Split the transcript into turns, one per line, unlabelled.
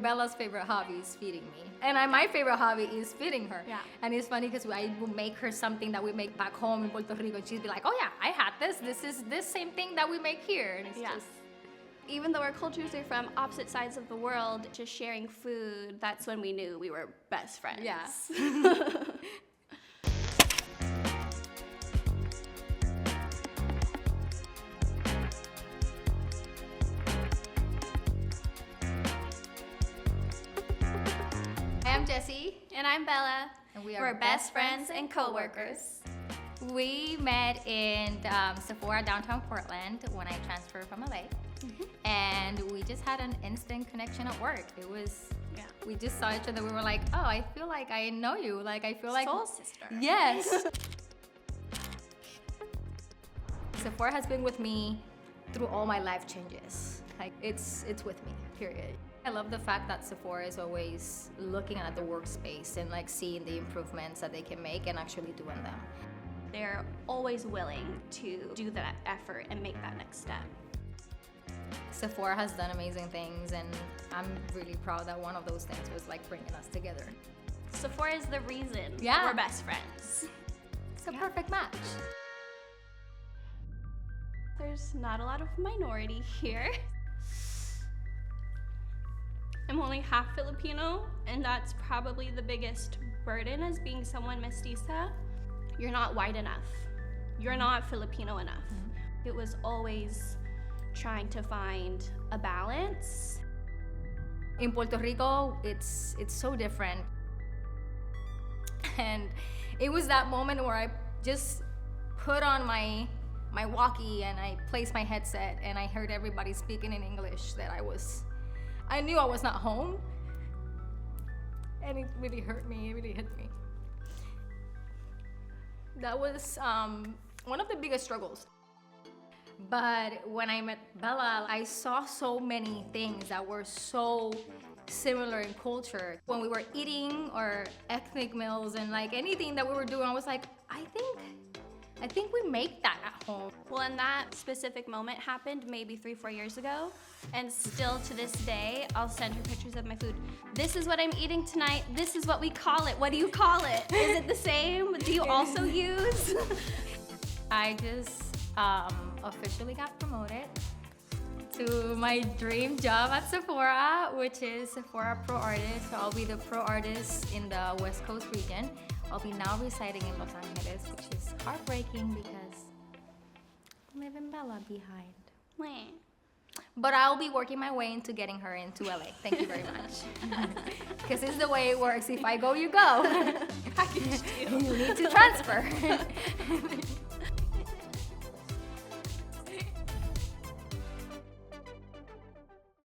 Bella's favorite hobby is feeding me. And my favorite hobby is feeding her.
Yeah.
And it's funny because I will make her something that we make back home in Puerto Rico. And she'd be like, oh yeah, I had this. This is this same thing that we make here. And it's just...
Even though our cultures are from opposite sides of the world, just sharing food, that's when we knew we were best friends.
Yeah. I'm Jessie.
And I'm Bella.
And
we're best friends and co-workers.
We met in Sephora downtown Portland when I transferred from LA. And we just had an instant connection at work. It was, we just saw each other. We were like, oh, I feel like I know you. Like, I feel like...
Soul sister.
Yes. Sephora has been with me through all my life changes. Like, it's with me, period. I love the fact that Sephora is always looking at the workspace and like seeing the improvements that they can make and actually doing them.
They're always willing to do that effort and make that next step.
Sephora has done amazing things, and I'm really proud that one of those things was like bringing us together.
Sephora is the reason we're best friends.
It's a perfect match.
There's not a lot of minority here. I'm only half Filipino, and that's probably the biggest burden as being someone mestiza. You're not white enough. You're not Filipino enough. It was always trying to find a balance.
In Puerto Rico, it's so different. And it was that moment where I just put on my walkie and I placed my headset and I heard everybody speaking in English that I knew I was not home. And it really hurt me, it really hit me. That was one of the biggest struggles. But when I met Bella, I saw so many things that were so similar in culture. When we were eating our ethnic meals and like anything that we were doing, I was like, I think we make that at home.
Well, and that specific moment happened maybe 3-4 years ago. And still to this day, I'll send her pictures of my food. This is what I'm eating tonight. This is what we call it. What do you call it? Is it the same? Do you also use?
I just officially got promoted to my dream job at Sephora, which is Sephora Pro Artist. So I'll be the Pro Artist in the West Coast region. I'll be now residing in Los Angeles, which is heartbreaking because I'm leaving Bella behind.
Wait.
But I'll be working my way into getting her into LA. Thank you very much. Because it's the way it works. If I go, you go.
Package deal.
You need to transfer.